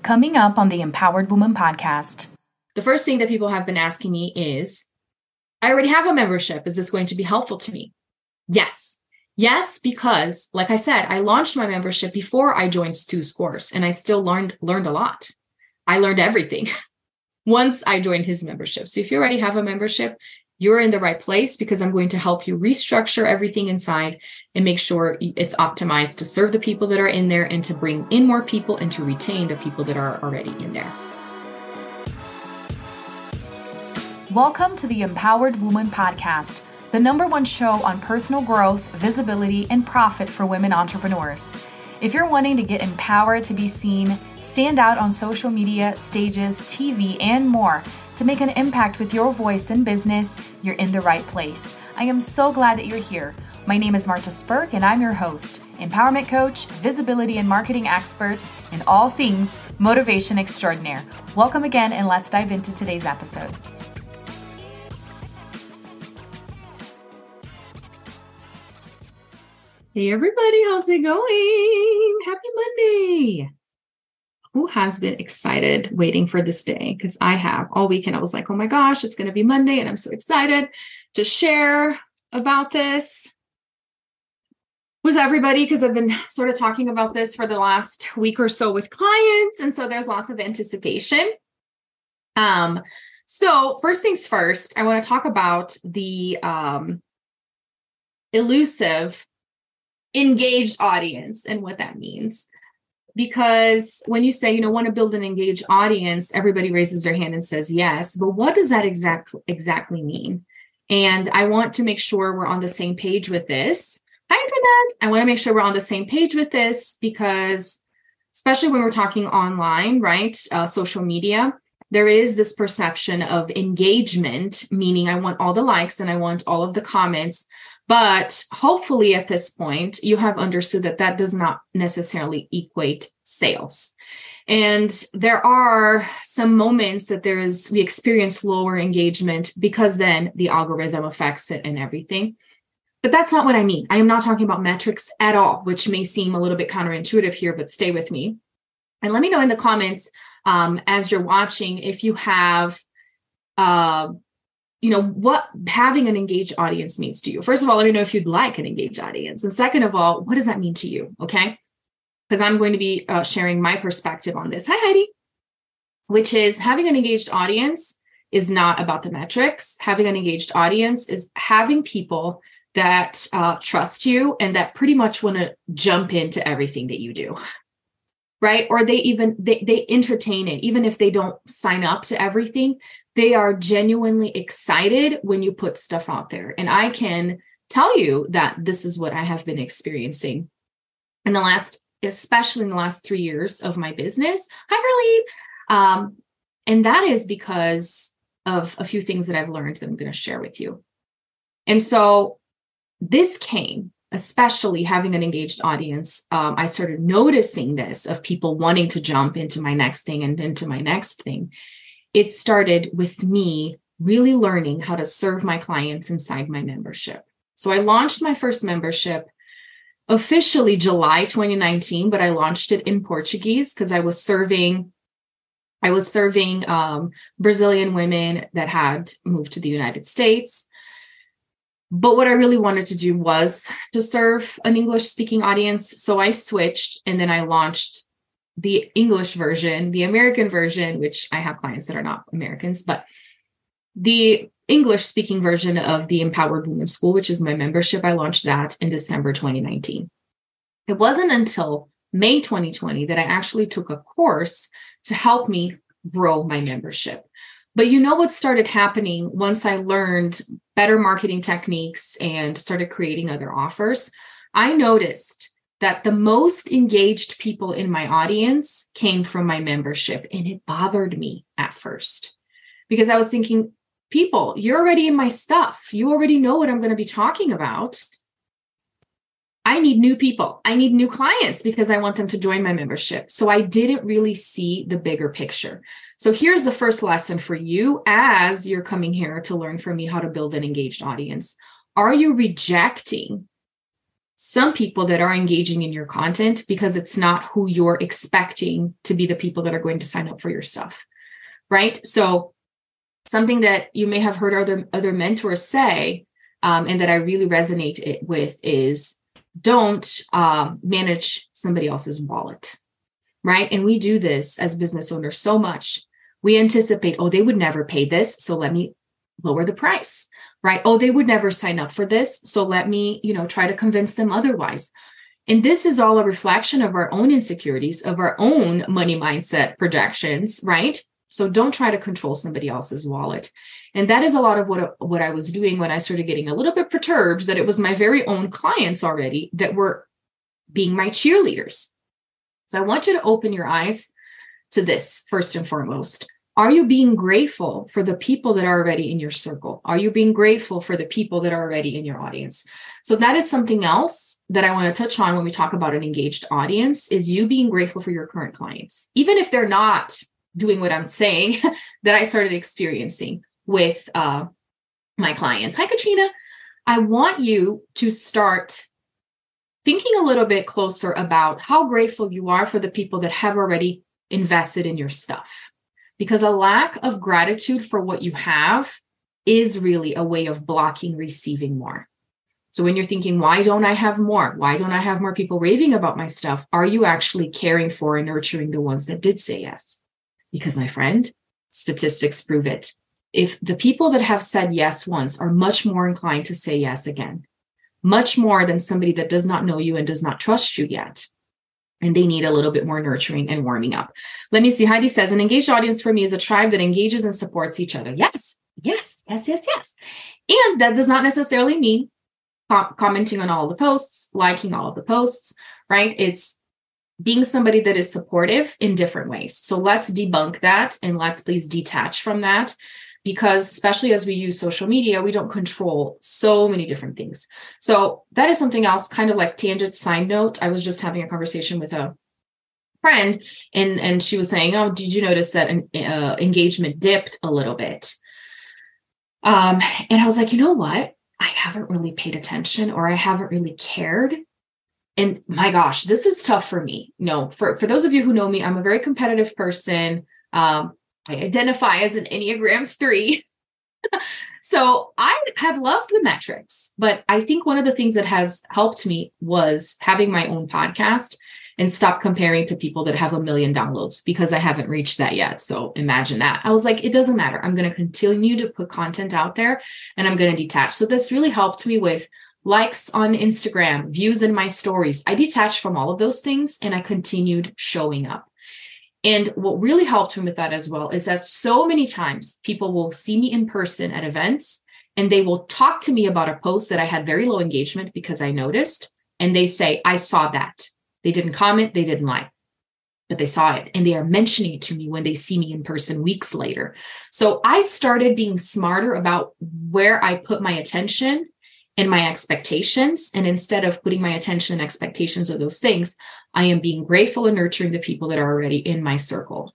Coming up on the Empowered Woman podcast. The first thing that people have been asking me is, I already have a membership. Is this going to be helpful to me? Yes. Yes, because like I said, I launched my membership before I joined Stu's course, and I still learned a lot. I learned everything once I joined his membership. So if you already have a membership, you're in the right place, because I'm going to help you restructure everything inside and make sure it's optimized to serve the people that are in there and to bring in more people and to retain the people that are already in there. Welcome to the Empowered Woman podcast, the #1 show on personal growth, visibility, and profit for women entrepreneurs. If you're wanting to get empowered to be seen, stand out on social media, stages, TV, and more to make an impact with your voice in business, you're in the right place. I am so glad that you're here. My name is Marta Spurk, and I'm your host, empowerment coach, visibility and marketing expert, and all things motivation extraordinaire. Welcome again, and let's dive into today's episode. Hey everybody, how's it going? Happy Monday. Who has been excited waiting for this day? Because I have all weekend. I was like, oh my gosh, it's going to be Monday. And I'm so excited to share about this with everybody, because I've been sort of talking about this for the last week or so with clients. And so there's lots of anticipation. So first things first, I want to talk about the elusive engaged audience and what that means. Because when you say, want to build an engaged audience, everybody raises their hand and says yes. But what does that exactly mean? And I want to make sure we're on the same page with this. Hi, Internet. I want to make sure we're on the same page with this, because especially when we're talking online, right? Social media, there is this perception of engagement, meaning I want all the likes and I want all of the comments. But hopefully at this point, you have understood that that does not necessarily equate sales. And there are some moments that we experience lower engagement because then the algorithm affects it and everything. But that's not what I mean. I am not talking about metrics at all, which may seem a little bit counterintuitive here, but stay with me. And let me know in the comments as you're watching if you have what having an engaged audience means to you. First of all, let me know if you'd like an engaged audience. And second of all, what does that mean to you? Okay. Because I'm going to be sharing my perspective on this. Hi, Heidi. Which is, having an engaged audience is not about the metrics. Having an engaged audience is having people that trust you and that pretty much want to jump into everything that you do. Right? Or they entertain it. Even if they don't sign up to everything, they are genuinely excited when you put stuff out there. And I can tell you that this is what I have been experiencing especially in the last 3 years of my business. Hi, Carlene. And that is because of a few things that I've learned that I'm going to share with you. And so this came, especially having an engaged audience, I started noticing this of people wanting to jump into my next thing and into my next thing. It started with me really learning how to serve my clients inside my membership. So I launched my first membership officially July 2019, but I launched it in Portuguese because I was serving Brazilian women that had moved to the United States. But what I really wanted to do was to serve an English-speaking audience. So I switched, and then I launched the English version, the American version, which I have clients that are not Americans, but the English-speaking version of the Empowered Woman School, which is my membership. I launched that in December 2019. It wasn't until May 2020 that I actually took a course to help me grow my membership. But what started happening once I learned better marketing techniques and started creating other offers? I noticed that the most engaged people in my audience came from my membership. And it bothered me at first because I was thinking, people, you're already in my stuff. You already know what I'm going to be talking about. I need new people. I need new clients because I want them to join my membership. So I didn't really see the bigger picture. So here's the first lesson for you as you're coming here to learn from me how to build an engaged audience. Are you rejecting some people that are engaging in your content because it's not who you're expecting to be the people that are going to sign up for your stuff, right? So something that you may have heard other mentors say, and that I really resonate with is don't manage somebody else's wallet, right? And we do this as business owners so much. We anticipate, oh, they would never pay this, so let me lower the price, right? Oh, they would never sign up for this, so let me, try to convince them otherwise. And this is all a reflection of our own insecurities, of our own money mindset projections, right? So don't try to control somebody else's wallet. And that is a lot of what I was doing when I started getting a little bit perturbed that it was my very own clients already that were being my cheerleaders. So I want you to open your eyes to this first and foremost. Are you being grateful for the people that are already in your circle? Are you being grateful for the people that are already in your audience? So that is something else that I want to touch on when we talk about an engaged audience, is you being grateful for your current clients, even if they're not doing what I'm saying that I started experiencing with my clients. Hi, Katrina. I want you to start thinking a little bit closer about how grateful you are for the people that have already invested in your stuff. Because a lack of gratitude for what you have is really a way of blocking receiving more. So when you're thinking, why don't I have more? Why don't I have more people raving about my stuff? Are you actually caring for and nurturing the ones that did say yes? Because my friend, statistics prove it. If the people that have said yes once are much more inclined to say yes again, much more than somebody that does not know you and does not trust you yet. And they need a little bit more nurturing and warming up. Let me see. Heidi says, an engaged audience for me is a tribe that engages and supports each other. Yes. And that does not necessarily mean commenting on all the posts, liking all of the posts, right? It's being somebody that is supportive in different ways. So let's debunk that and let's please detach from that, because especially as we use social media, we don't control so many different things. So that is something else, kind of like tangent side note. I was just having a conversation with a friend and she was saying, oh, did you notice that engagement dipped a little bit? And I was like, you know what? I haven't really paid attention, or I haven't really cared. And my gosh, this is tough for me. For those of you who know me, I'm a very competitive person. I identify as an Enneagram 3. So I have loved the metrics, but I think one of the things that has helped me was having my own podcast and stop comparing to people that have 1 million downloads, because I haven't reached that yet. So imagine that. I was like, it doesn't matter. I'm going to continue to put content out there and I'm going to detach. So this really helped me with likes on Instagram, views in my stories. I detached from all of those things and I continued showing up. And what really helped me with that as well is that so many times people will see me in person at events and they will talk to me about a post that I had very low engagement because I noticed, and they say, I saw that. They didn't comment, they didn't like, but they saw it and they are mentioning it to me when they see me in person weeks later. So I started being smarter about where I put my attention and my expectations. And instead of putting my attention and expectations of those things, I am being grateful and nurturing the people that are already in my circle.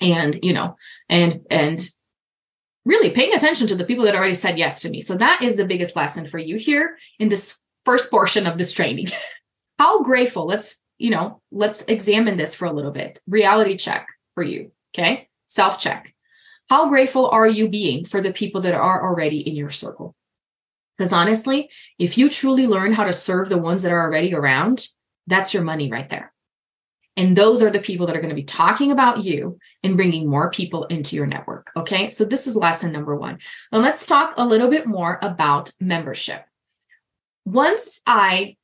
And, and really paying attention to the people that already said yes to me. So that is the biggest lesson for you here in this first portion of this training. How grateful, let's examine this for a little bit. Reality check for you. Okay. Self-check. How grateful are you being for the people that are already in your circle? Because honestly, if you truly learn how to serve the ones that are already around, that's your money right there. And those are the people that are going to be talking about you and bringing more people into your network. Okay. So this is lesson number 1. Now let's talk a little bit more about membership. Once I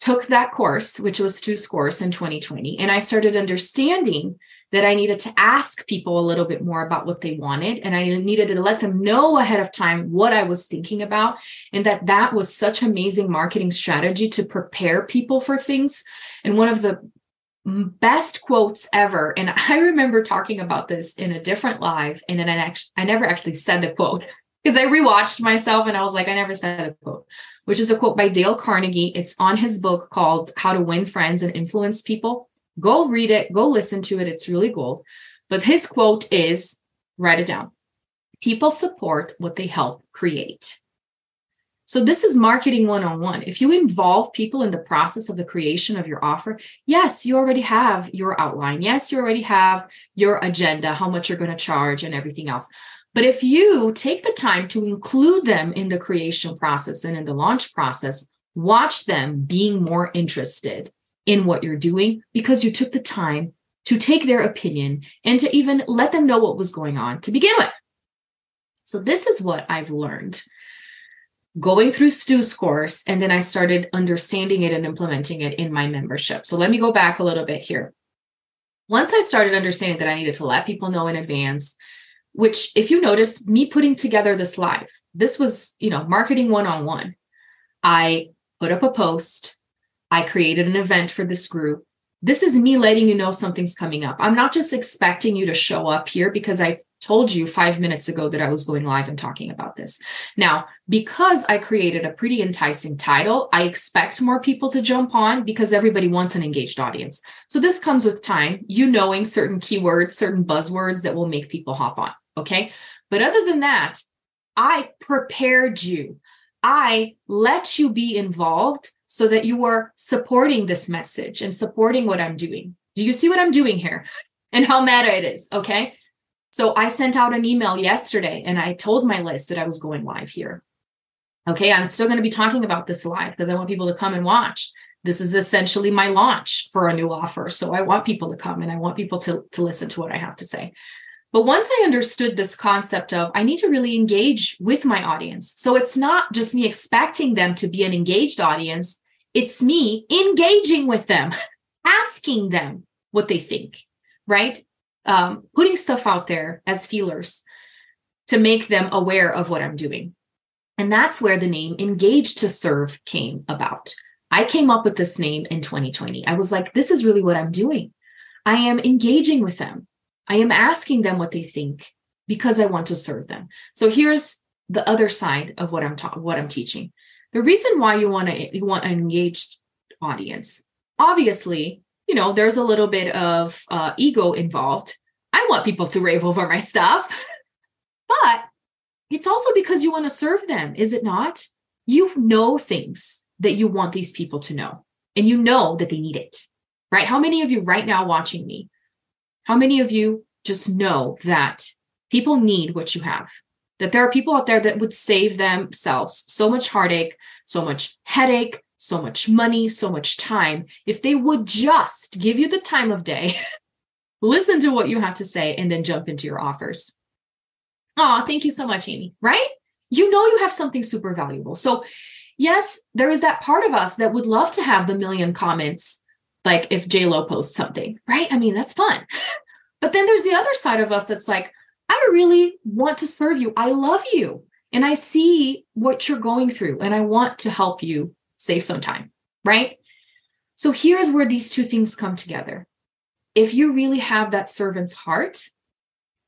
took that course, which was Stu's course in 2020, and I started understanding that I needed to ask people a little bit more about what they wanted. And I needed to let them know ahead of time what I was thinking about. And that was such amazing marketing strategy to prepare people for things. And one of the best quotes ever, and I remember talking about this in a different live, and then I never actually said the quote because I rewatched myself and I was like, I never said the quote, which is a quote by Dale Carnegie. It's on his book called How to Win Friends and Influence People. Go read it, go listen to it. It's really gold. But his quote is, write it down. People support what they help create. So this is marketing one-on-one. If you involve people in the process of the creation of your offer, yes, you already have your outline. Yes, you already have your agenda, how much you're going to charge and everything else. But if you take the time to include them in the creation process and in the launch process, watch them being more interested in what you're doing because you took the time to take their opinion and to even let them know what was going on to begin with. So this is what I've learned going through Stu's course, and then I started understanding it and implementing it in my membership. So let me go back a little bit here. Once I started understanding that I needed to let people know in advance, which if you notice me putting together this live, this was, marketing one-on-one. I put up a post. I created an event for this group. This is me letting you know something's coming up. I'm not just expecting you to show up here because I told you 5 minutes ago that I was going live and talking about this. Now, because I created a pretty enticing title, I expect more people to jump on because everybody wants an engaged audience. So this comes with time, knowing certain keywords, certain buzzwords that will make people hop on. Okay. But other than that, I prepared you. I let you be involved so that you are supporting this message and supporting what I'm doing. Do you see what I'm doing here and how meta it is? Okay. So I sent out an email yesterday and I told my list that I was going live here. Okay, I'm still going to be talking about this live because I want people to come and watch. This is essentially my launch for a new offer. So I want people to come and I want people to listen to what I have to say. But once I understood this concept of I need to really engage with my audience. So it's not just me expecting them to be an engaged audience. It's me engaging with them, asking them what they think, right? Putting stuff out there as feelers to make them aware of what I'm doing. And that's where the name Engage to Serve came about. I came up with this name in 2020. I was like, this is really what I'm doing. I am engaging with them. I am asking them what they think because I want to serve them. So here's the other side of what I'm teaching. The reason why you want an engaged audience, obviously, there's a little bit of ego involved. I want people to rave over my stuff, but it's also because you want to serve them, is it not? You know things that you want these people to know, and you know that they need it, right? How many of you right now watching me, how many of you just know that people need what you have? That there are people out there that would save themselves so much heartache, so much headache, so much money, so much time, if they would just give you the time of day, listen to what you have to say, and then jump into your offers. Oh, thank you so much, Amy, right? You have something super valuable. So yes, there is that part of us that would love to have the 1 million comments, like if J-Lo posts something, right? I mean, that's fun. But then there's the other side of us that's like, I really want to serve you. I love you. And I see what you're going through, and I want to help you save some time, right? So here's where these two things come together. If you really have that servant's heart,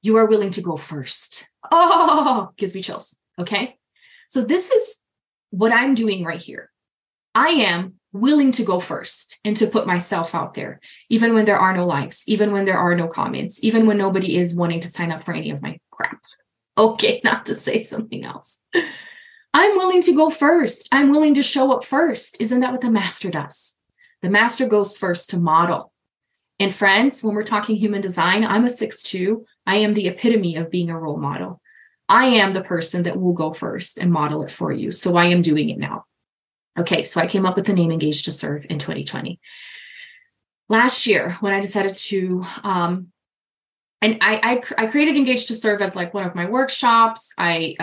you are willing to go first. Oh, gives me chills. Okay. So this is what I'm doing right here. I am willing to go first and to put myself out there, even when there are no likes, even when there are no comments, even when nobody is wanting to sign up for any of my crap. Okay, not to say something else. I'm willing to go first. I'm willing to show up first. Isn't that what the master does? The master goes first to model. And friends, when we're talking human design, I'm a 6'2". I am the epitome of being a role model. I am the person that will go first and model it for you. So I am doing it now. Okay, so I came up with the name Engage to Serve in 2020. Last year, when I decided to, and I created Engage to Serve as like one of my workshops. I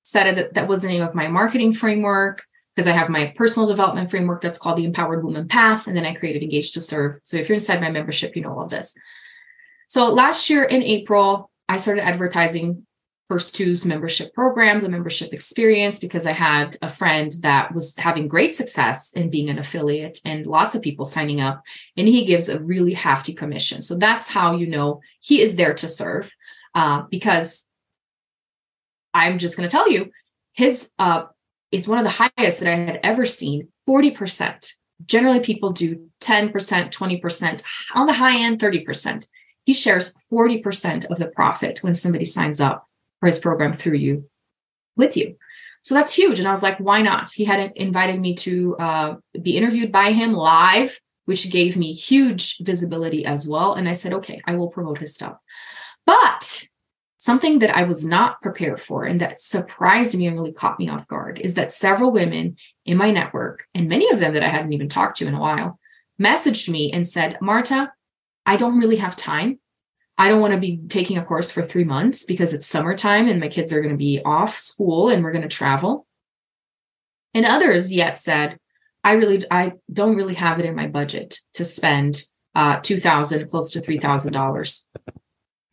said that was the name of my marketing framework because I have my personal development framework that's called the Empowered Woman Path. And then I created Engage to Serve. So if you're inside my membership, you know all of this. So last year in April, I started advertising First Two's membership program, the membership experience, because I had a friend that was having great success in being an affiliate and lots of people signing up, and he gives a really hefty commission. So that's how you know he is there to serve, because I'm just going to tell you, his is one of the highest that I had ever seen, 40%. Generally, people do 10%, 20%, on the high end, 30%. He shares 40% of the profit when somebody signs up for his program with you. So that's huge. And I was like, why not? He had invited me to be interviewed by him live, which gave me huge visibility as well. And I said, okay, I will promote his stuff. But something that I was not prepared for and that surprised me and really caught me off guard is that several women in my network, and many of them that I hadn't even talked to in a while, messaged me and said, Marta, I don't really have time. I don't want to be taking a course for 3 months because it's summertime and my kids are going to be off school and we're going to travel. And others yet said, I don't really have it in my budget to spend $2,000, close to $3,000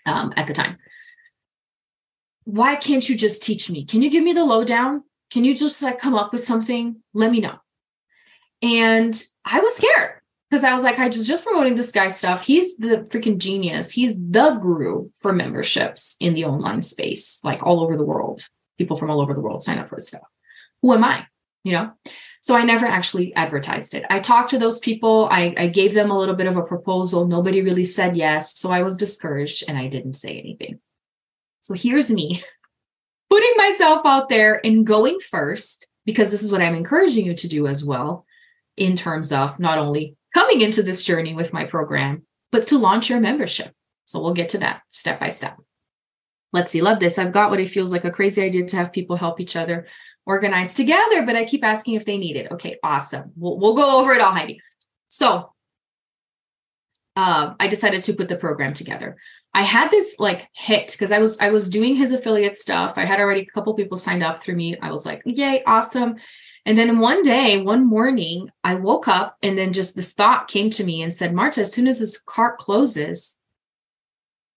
at the time. Why can't you just teach me? Can you give me the lowdown? Can you just come up with something? Let me know. And I was scared because I was like, I was just promoting this guy's stuff. He's the freaking genius. He's the guru for memberships in the online space, like all over the world. People from all over the world sign up for his stuff. Who am I? So I never actually advertised it. I talked to those people. I gave them a little bit of a proposal. Nobody really said yes. So I was discouraged and I didn't say anything. So here's me putting myself out there and going first, because this is what I'm encouraging you to do as well, in terms of not only coming into this journey with my program, but to launch your membership. So we'll get to that step by step. Let's see, love this. I've got what it feels like a crazy idea to have people help each other organize together, but I keep asking if they need it. Okay, awesome. We'll go over it all, Heidi. So I decided to put the program together. I had this hit because I was doing his affiliate stuff. I had already a couple people signed up through me. I was like, yay, awesome. And then one morning, I woke up and then just this thought came to me and said, Marta, as soon as this cart closes,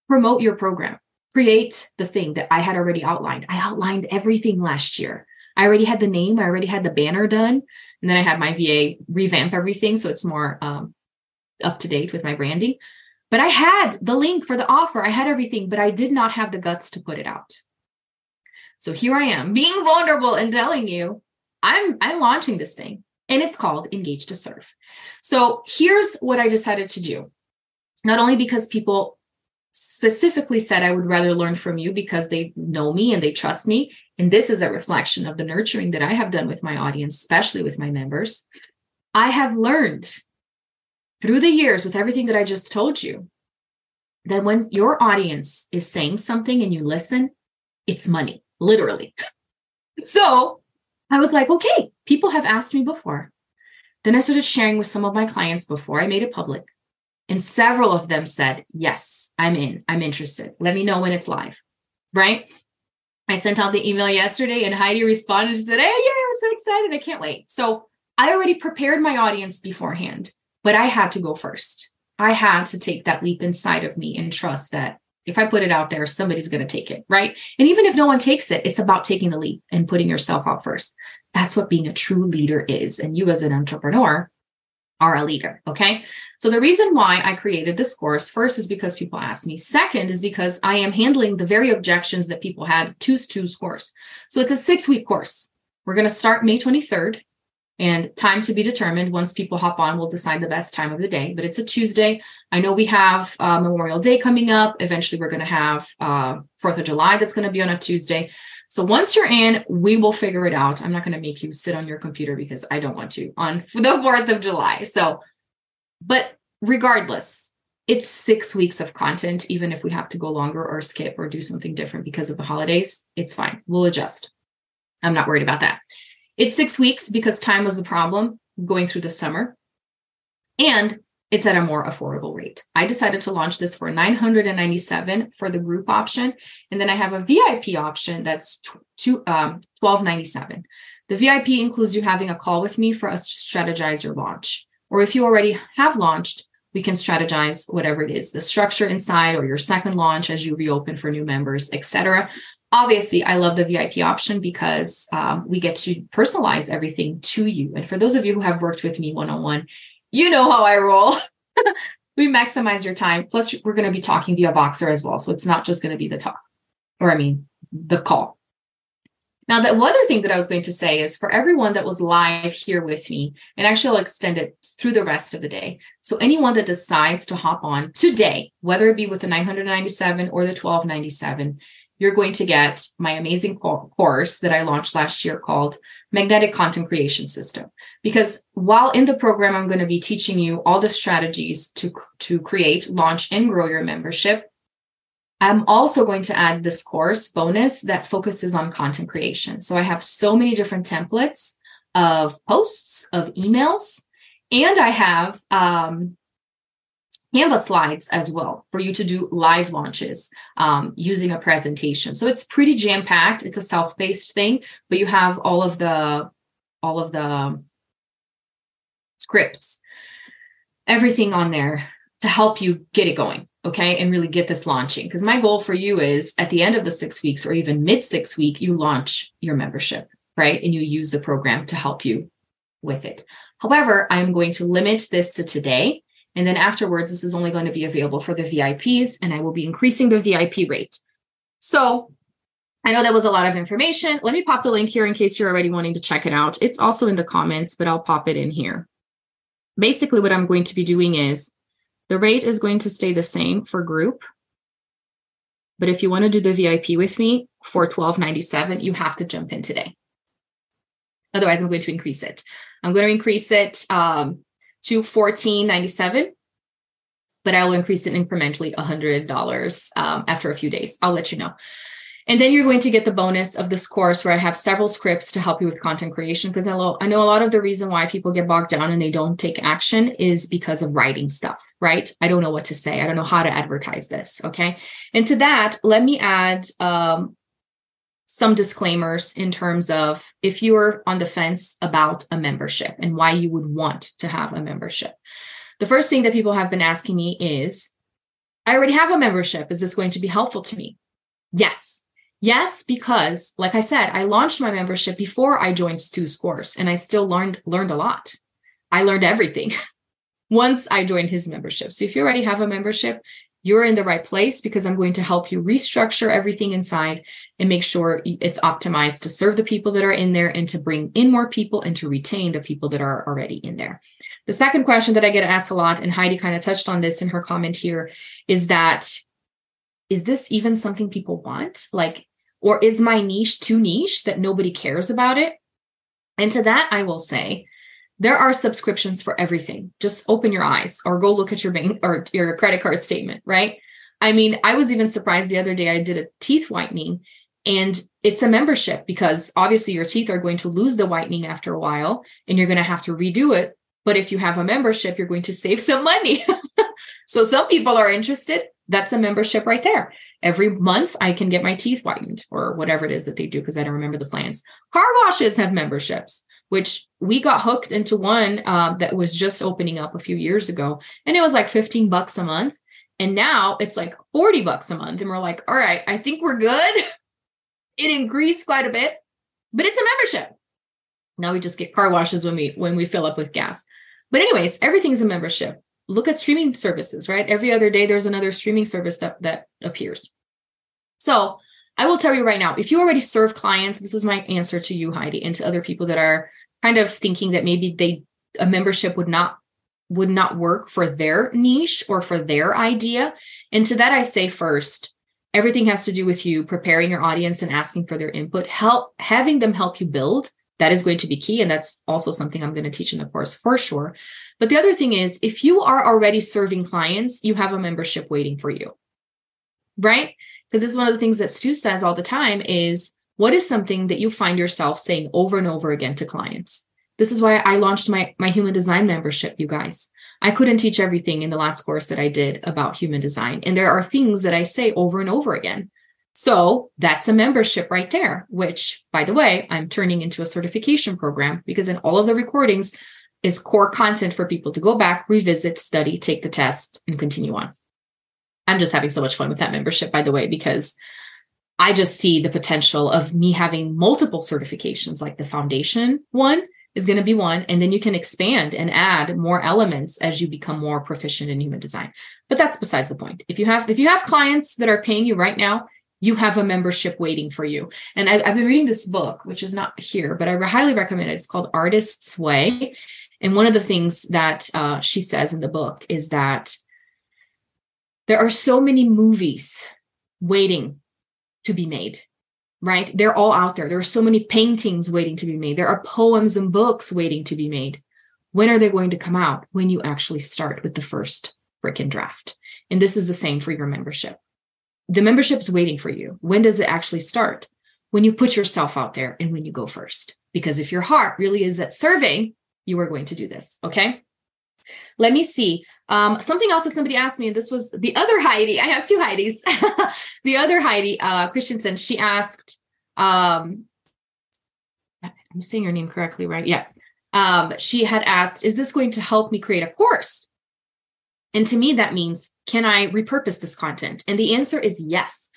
promote your program. Create the thing that I had already outlined. I outlined everything last year. I already had the name. I already had the banner done. And then I had my VA revamp everything so it's more up to date with my branding. But I had the link for the offer. I had everything, but I did not have the guts to put it out. So here I am being vulnerable and telling you, I'm launching this thing and it's called Engage to Serve. So here's what I decided to do. Not only because people specifically said I would rather learn from you because they know me and they trust me. And this is a reflection of the nurturing that I have done with my audience, especially with my members. I have learned through the years with everything that I just told you, that when your audience is saying something and you listen, it's money, literally. So I was like, okay, people have asked me before. Then I started sharing with some of my clients before I made it public. And several of them said, yes, I'm in, I'm interested. Let me know when it's live, right? I sent out the email yesterday and Heidi responded and said, hey, yeah, I'm so excited. I can't wait. So I already prepared my audience beforehand. But I had to go first. I had to take that leap inside of me and trust that if I put it out there, somebody's going to take it, right? And even if no one takes it, it's about taking the leap and putting yourself out first. That's what being a true leader is. And you as an entrepreneur are a leader, okay? So the reason why I created this course, first is because people asked me. Second is because I am handling the very objections that people had to Stu's course. So it's a 6-week course. We're going to start May 23rd. And time to be determined. Once people hop on, we'll decide the best time of the day. But it's a Tuesday. I know we have Memorial Day coming up. Eventually, we're going to have 4th of July that's going to be on a Tuesday. So once you're in, we will figure it out. I'm not going to make you sit on your computer because I don't want to on the 4th of July. So, but regardless, it's 6 weeks of content. Even if we have to go longer or skip or do something different because of the holidays, it's fine. We'll adjust. I'm not worried about that. It's 6 weeks because time was the problem going through the summer, and it's at a more affordable rate. I decided to launch this for $997 for the group option, and then I have a VIP option that's $1,297. The VIP includes you having a call with me for us to strategize your launch, or if you already have launched, we can strategize whatever it is, the structure inside or your second launch as you reopen for new members, etc. Obviously, I love the VIP option because we get to personalize everything to you. And for those of you who have worked with me one-on-one, you know how I roll. We maximize your time. Plus, we're going to be talking via Voxer as well. So it's not just going to be the talk, the call. Now, the other thing that I was going to say is for everyone that was live here with me, and actually I'll extend it through the rest of the day. So anyone that decides to hop on today, whether it be with the $997 or the $1,297, you're going to get my amazing course that I launched last year called Magnetic Content Creation System. Because while in the program, I'm going to be teaching you all the strategies to create, launch, and grow your membership, I'm also going to add this course bonus that focuses on content creation. So I have so many different templates of posts, of emails, and I have Canva slides as well for you to do live launches using a presentation. So it's pretty jam-packed. It's a self-paced thing, but you have all of the scripts, everything on there to help you get it going, okay, and really get this launching. Because my goal for you is at the end of the 6 weeks or even mid 6 week, you launch your membership, right? And you use the program to help you with it. However, I'm going to limit this to today. And then afterwards, this is only going to be available for the VIPs, and I will be increasing the VIP rate. So I know that was a lot of information. Let me pop the link here in case you're already wanting to check it out. It's also in the comments, but I'll pop it in here. Basically, what I'm going to be doing is the rate is going to stay the same for group. But if you want to do the VIP with me for $12.97, you have to jump in today. Otherwise, I'm going to increase it. I'm going to increase it to $14.97, but I will increase it incrementally $100 after a few days. I'll let you know. And then you're going to get the bonus of this course where I have several scripts to help you with content creation, because I know a lot of the reason why people get bogged down and they don't take action is because of writing stuff, right? I don't know what to say. I don't know how to advertise this, okay? And to that, let me add some disclaimers in terms of if you're on the fence about a membership and why you would want to have a membership. The first thing that people have been asking me is, I already have a membership. Is this going to be helpful to me? Yes. Yes, because like I said, I launched my membership before I joined Stu's course, and I still learned a lot. I learned everything once I joined his membership. So if you already have a membership, you're in the right place, because I'm going to help you restructure everything inside and make sure it's optimized to serve the people that are in there and to bring in more people and to retain the people that are already in there. The second question that I get asked a lot, and Heidi kind of touched on this in her comment here, is this even something people want? Or is my niche too niche that nobody cares about it? And to that, I will say, there are subscriptions for everything. Just open your eyes or go look at your bank or your credit card statement, right? I mean, I was even surprised the other day. I did a teeth whitening, and it's a membership, because obviously your teeth are going to lose the whitening after a while and you're going to have to redo it. But if you have a membership, you're going to save some money. So some people are interested. That's a membership right there. Every month I can get my teeth whitened or whatever it is that they do, because I don't remember the plans. Car washes have memberships, which we got hooked into one that was just opening up a few years ago. And it was like $15 a month. And now it's like $40 a month. And we're like, all right, I think we're good. It increased quite a bit, but it's a membership. Now we just get car washes when we fill up with gas. But anyways, everything's a membership. Look at streaming services, right? Every other day, there's another streaming service that appears. So I will tell you right now, if you already serve clients, this is my answer to you, Heidi, and to other people that are kind of thinking that maybe a membership would not work for their niche or for their idea. And to that, I say first, everything has to do with you preparing your audience and asking for their input, having them help you build. That is going to be key. And that's also something I'm going to teach in the course for sure. But the other thing is, if you are already serving clients, you have a membership waiting for you, right? Because this is one of the things that Stu says all the time is, what is something that you find yourself saying over and over again to clients? This is why I launched my human design membership, you guys. I couldn't teach everything in the last course that I did about human design. And there are things that I say over and over again. So that's a membership right there, which, by the way, I'm turning into a certification program, because in all of the recordings is core content for people to go back, revisit, study, take the test, and continue on. I'm just having so much fun with that membership, by the way, because I just see the potential of me having multiple certifications, like the foundation one is going to be one, and then you can expand and add more elements as you become more proficient in human design. But that's besides the point. If you have clients that are paying you right now, you have a membership waiting for you. And I've been reading this book, which is not here, but I highly recommend it. It's called Artist's Way. And one of the things that she says in the book is that there are so many movies waiting to be made, right? They're all out there. There are so many paintings waiting to be made. There are poems and books waiting to be made. When are they going to come out? When you actually start with the first freaking draft. And this is the same for your membership. The membership's waiting for you. When does it actually start? When you put yourself out there and when you go first. Because if your heart really is at serving, you are going to do this. Okay. Let me see. Something else that somebody asked me, and this was the other Heidi. I have two Heidis. The other Heidi Christensen, she asked, I'm saying her name correctly, right? Yes. She had asked, is this going to help me create a course? And to me, that means, can I repurpose this content? And the answer is yes.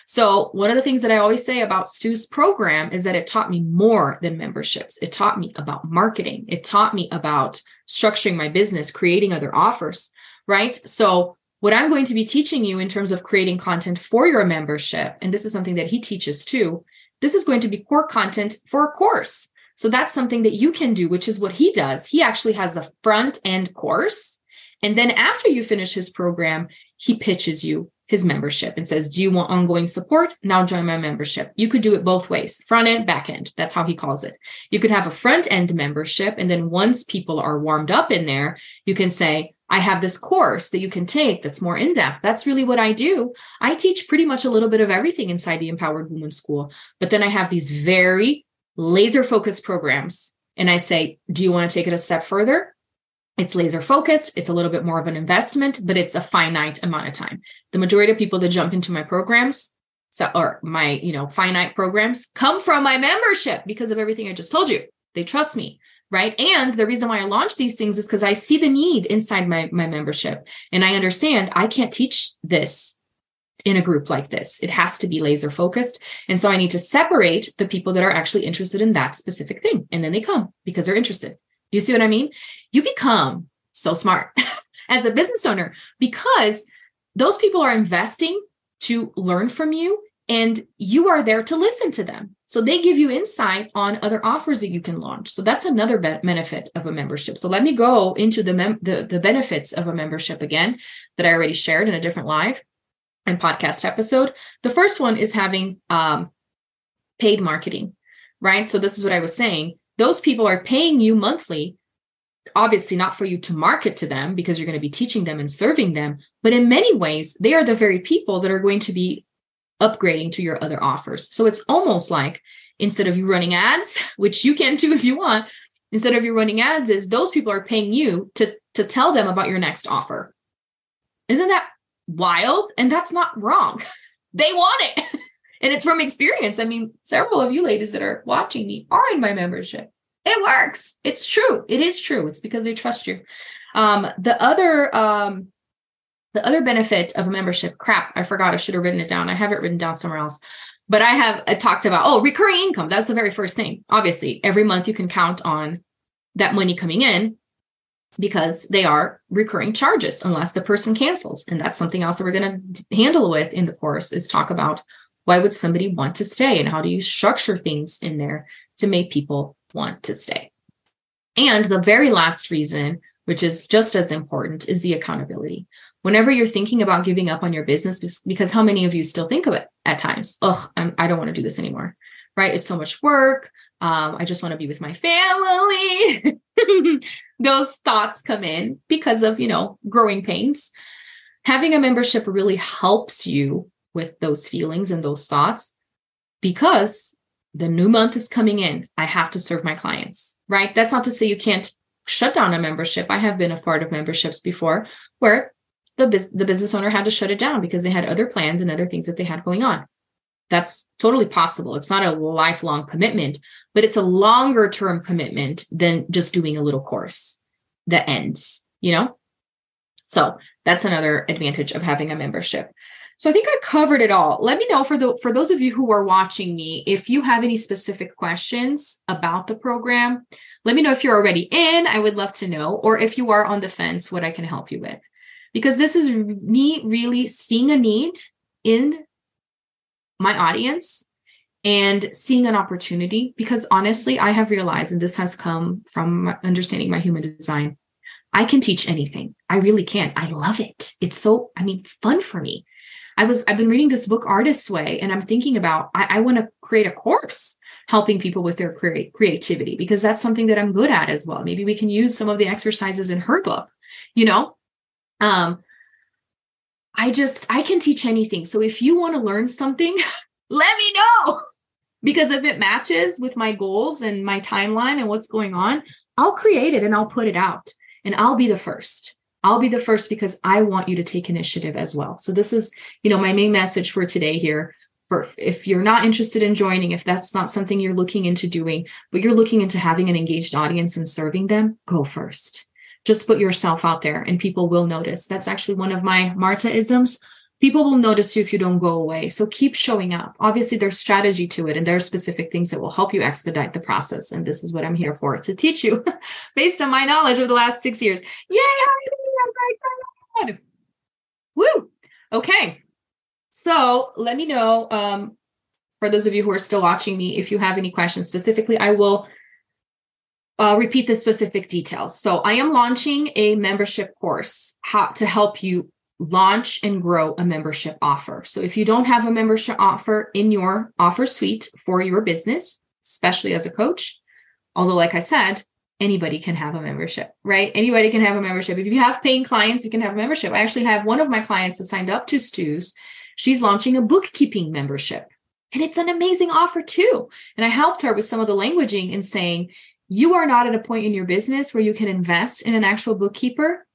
So one of the things that I always say about Stu's program is that it taught me more than memberships. It taught me about marketing. It taught me about structuring my business, creating other offers, right? So what I'm going to be teaching you in terms of creating content for your membership, and this is something that he teaches too, this is going to be core content for a course. So that's something that you can do, which is what he does. He actually has a front end course. And then after you finish his program, he pitches you his membership and says, do you want ongoing support? Now join my membership. You could do it both ways, front end, back end. That's how he calls it. You could have a front end membership. And then once people are warmed up in there, you can say, I have this course that you can take that's more in-depth. That's really what I do. I teach pretty much a little bit of everything inside the Empowered Woman School. But then I have these very laser focused programs. And I say, do you want to take it a step further? It's laser focused. It's a little bit more of an investment, but it's a finite amount of time. The majority of people that jump into my programs, or my, finite programs, come from my membership because of everything I just told you. They trust me, right? And the reason why I launch these things is because I see the need inside my membership. And I understand I can't teach this in a group like this. It has to be laser focused. And so I need to separate the people that are actually interested in that specific thing. And then they come because they're interested. You see what I mean? You become so smart as a business owner because those people are investing to learn from you and you are there to listen to them. So they give you insight on other offers that you can launch. So that's another benefit of a membership. So let me go into the benefits of a membership again that I already shared in a different live and podcast episode. The first one is having paid marketing, right? So this is what I was saying. Those people are paying you monthly, obviously not for you to market to them because you're going to be teaching them and serving them. But in many ways, they are the very people that are going to be upgrading to your other offers. So it's almost like instead of you running ads, which you can do if you want, instead of you running ads, is those people are paying you to tell them about your next offer. Isn't that wild? And that's not wrong. They want it. And it's from experience. I mean, several of you ladies that are watching me are in my membership. It works. It's true. It is true. It's because they trust you. The other benefit of a membership, crap, I forgot. I should have written it down. I have it written down somewhere else. But I talked about, recurring income. That's the very first thing. Obviously, every month you can count on that money coming in because they are recurring charges unless the person cancels. And that's something else that we're going to handle with in the course is talk about why would somebody want to stay and how do you structure things in there to make people want to stay? And the very last reason, which is just as important, is the accountability. Whenever you're thinking about giving up on your business, because how many of you still think of it at times? I don't want to do this anymore, right? It's so much work. I just want to be with my family. Those thoughts come in because of, growing pains. Having a membership really helps you with those feelings and those thoughts because the new month is coming in. I have to serve my clients, right? That's not to say you can't shut down a membership. I have been a part of memberships before where the business owner had to shut it down because they had other plans and other things that they had going on. That's totally possible. It's not a lifelong commitment, but it's a longer term commitment than just doing a little course that ends, So that's another advantage of having a membership. So I think I covered it all. Let me know for those of you who are watching me, if you have any specific questions about the program, let me know if you're already in. I would love to know, or if you are on the fence, what I can help you with. Because this is me really seeing a need in my audience and seeing an opportunity. Because honestly, I have realized, and this has come from understanding my human design, I can teach anything. I really can. I love it. It's so, fun for me. I've been reading this book, Artist's Way, and I'm thinking about, I want to create a course helping people with their creativity, because that's something that I'm good at as well. Maybe we can use some of the exercises in her book, I can teach anything. So if you want to learn something, let me know, because if it matches with my goals and my timeline and what's going on, I'll create it and I'll put it out, and I'll be the first. I'll be the first because I want you to take initiative as well. So this is, my main message for today here. For if you're not interested in joining, if that's not something you're looking into doing, but you're looking into having an engaged audience and serving them, go first. Just put yourself out there and people will notice. That's actually one of my Marta-isms. People will notice you if you don't go away. So keep showing up. Obviously, there's strategy to it, and there are specific things that will help you expedite the process. And this is what I'm here for, to teach you based on my knowledge of the last 6 years. Yay! Woo! Okay. So let me know, for those of you who are still watching me, if you have any questions specifically. I will repeat the specific details. So I am launching a membership course, how to help you launch and grow a membership offer. So if you don't have a membership offer in your offer suite for your business, especially as a coach, although like I said, anybody can have a membership, right? Anybody can have a membership. If you have paying clients, you can have a membership. I actually have one of my clients that signed up to Stu's. She's launching a bookkeeping membership, and it's an amazing offer too. And I helped her with some of the languaging and saying, you are not at a point in your business where you can invest in an actual bookkeeper,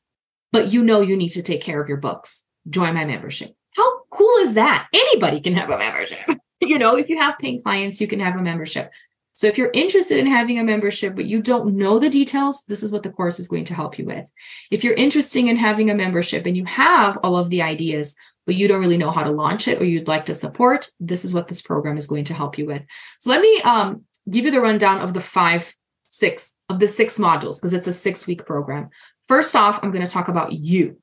but you need to take care of your books. Join my membership. How cool is that? Anybody can have a membership. If you have paying clients, you can have a membership. So if you're interested in having a membership, but you don't know the details, this is what the course is going to help you with. If you're interested in having a membership and you have all of the ideas, but you don't really know how to launch it, or you'd like to support, this is what this program is going to help you with. So let me give you the rundown of the six modules, because it's a 6-week program. First off, I'm going to talk about you.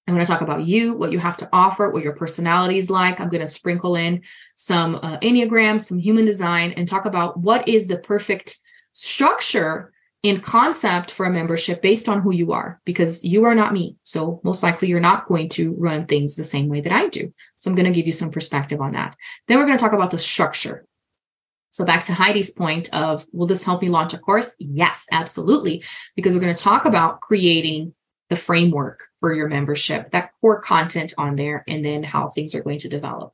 I'm going to talk about you, what you have to offer, what your personality is like. I'm going to sprinkle in some Enneagram, some human design, and talk about what is the perfect structure and concept for a membership based on who you are, because you are not me. So most likely you're not going to run things the same way that I do. So I'm going to give you some perspective on that. Then we're going to talk about the structure. So back to Heidi's point of, will this help me launch a course? Yes, absolutely. Because we're going to talk about creating the framework for your membership, that core content on there, and then how things are going to develop.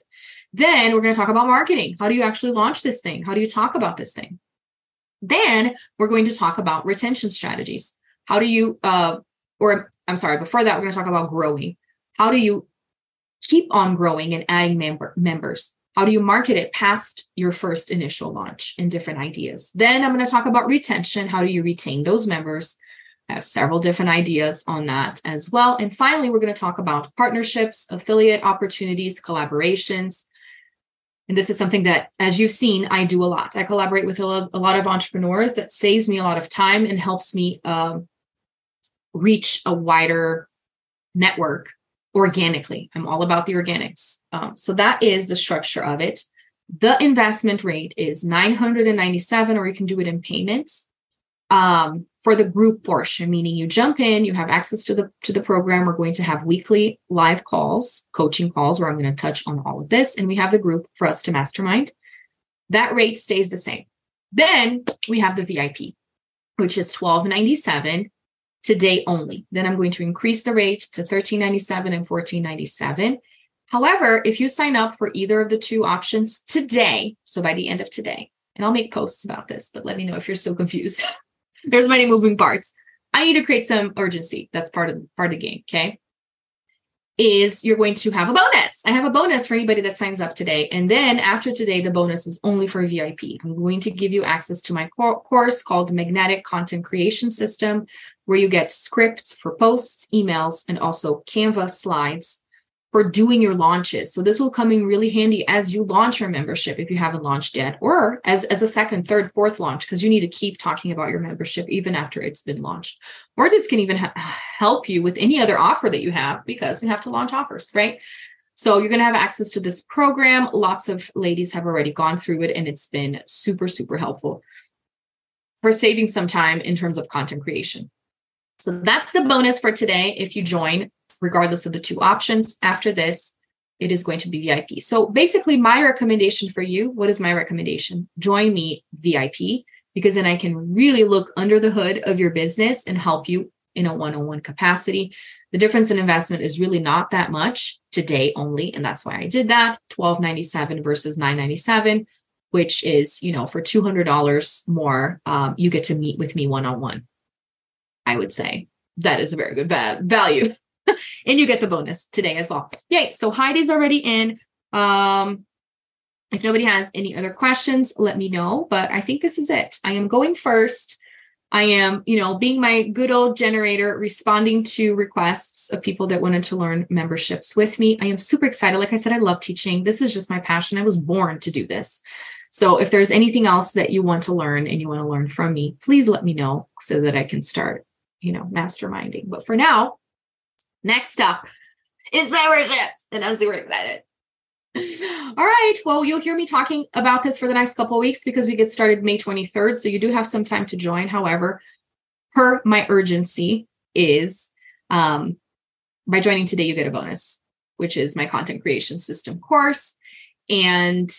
Then we're going to talk about marketing. How do you actually launch this thing? How do you talk about this thing? Then we're going to talk about retention strategies. How do you, before that, we're going to talk about growing. How do you keep on growing and adding members? How do you market it past your first initial launch, and different ideas? Then I'm going to talk about retention. How do you retain those members? I have several different ideas on that as well. And finally, we're going to talk about partnerships, affiliate opportunities, collaborations. And this is something that, as you've seen, I do a lot. I collaborate with a lot of entrepreneurs. That saves me a lot of time and helps me reach a wider network organically. I'm all about the organics. So that is the structure of it. The investment rate is $997, or you can do it in payments. For the group portion, meaning you jump in, you have access to the program. We're going to have weekly live calls, coaching calls, where I'm going to touch on all of this. And we have the group for us to mastermind. That rate stays the same. Then we have the VIP, which is $1297 today only. Then I'm going to increase the rate to $1397 and $1497. However, if you sign up for either of the two options today, so by the end of today, and I'll make posts about this, but let me know if you're still confused. There's many moving parts. I need to create some urgency. That's part of the game. Okay. Is you're going to have a bonus. I have a bonus for anybody that signs up today. And then after today, the bonus is only for VIP. I'm going to give you access to my course called Magnetic Content Creation System, where you get scripts for posts, emails, and also Canva slides for doing your launches. So this will come in really handy as you launch your membership, if you haven't launched yet, or as a second, third, fourth launch, because you need to keep talking about your membership even after it's been launched. Or this can even help you with any other offer that you have, because we have to launch offers, right? So you're going to have access to this program. Lots of ladies have already gone through it, and it's been super, super helpful for saving some time in terms of content creation. So that's the bonus for today. If you join, regardless of the two options, after this, it is going to be VIP. So basically my recommendation for you, what is my recommendation? Join me VIP, because then I can really look under the hood of your business and help you in a one-on-one capacity. The difference in investment is really not that much today only. And that's why I did that. $12.97 versus $9.97, which is, for $200 more, you get to meet with me one-on-one. I would say that is a very good value. And you get the bonus today as well. Yay. So Heidi's already in. If nobody has any other questions, let me know. But I think this is it. I am going first. I am, being my good old generator, responding to requests of people that wanted to learn memberships with me. I am super excited. Like I said, I love teaching. This is just my passion. I was born to do this. So if there's anything else that you want to learn and you want to learn from me, please let me know so that I can start, masterminding. But for now, next up is memberships, and I'm super excited. All right. Well, you'll hear me talking about this for the next couple of weeks because we get started May 23rd. So you do have some time to join. However, my urgency is by joining today, you get a bonus, which is my content creation system course. And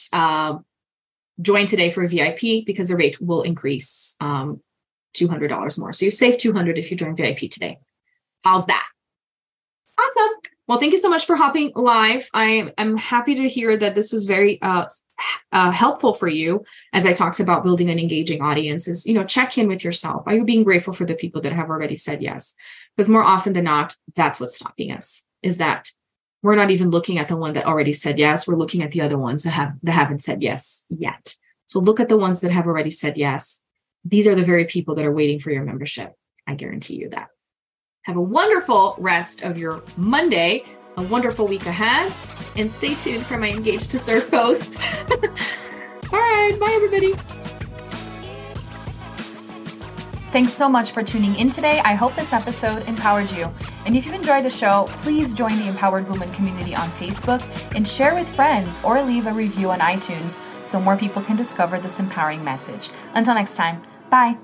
join today for VIP because the rate will increase $200 more. So you save $200 if you join VIP today. How's that? Awesome. Well, thank you so much for hopping live. I am happy to hear that this was very helpful for you as I talked about building an engaging audience. Is, check in with yourself. Are you being grateful for the people that have already said yes? Because more often than not, that's what's stopping us, is that we're not even looking at the one that already said yes. We're looking at the other ones that haven't said yes yet. So look at the ones that have already said yes. These are the very people that are waiting for your membership. I guarantee you that. Have a wonderful rest of your Monday, a wonderful week ahead, and stay tuned for my Engage to Serve posts. All right, bye everybody. Thanks so much for tuning in today. I hope this episode empowered you. And if you enjoyed the show, please join the Empowered Woman community on Facebook and share with friends or leave a review on iTunes so more people can discover this empowering message. Until next time, bye.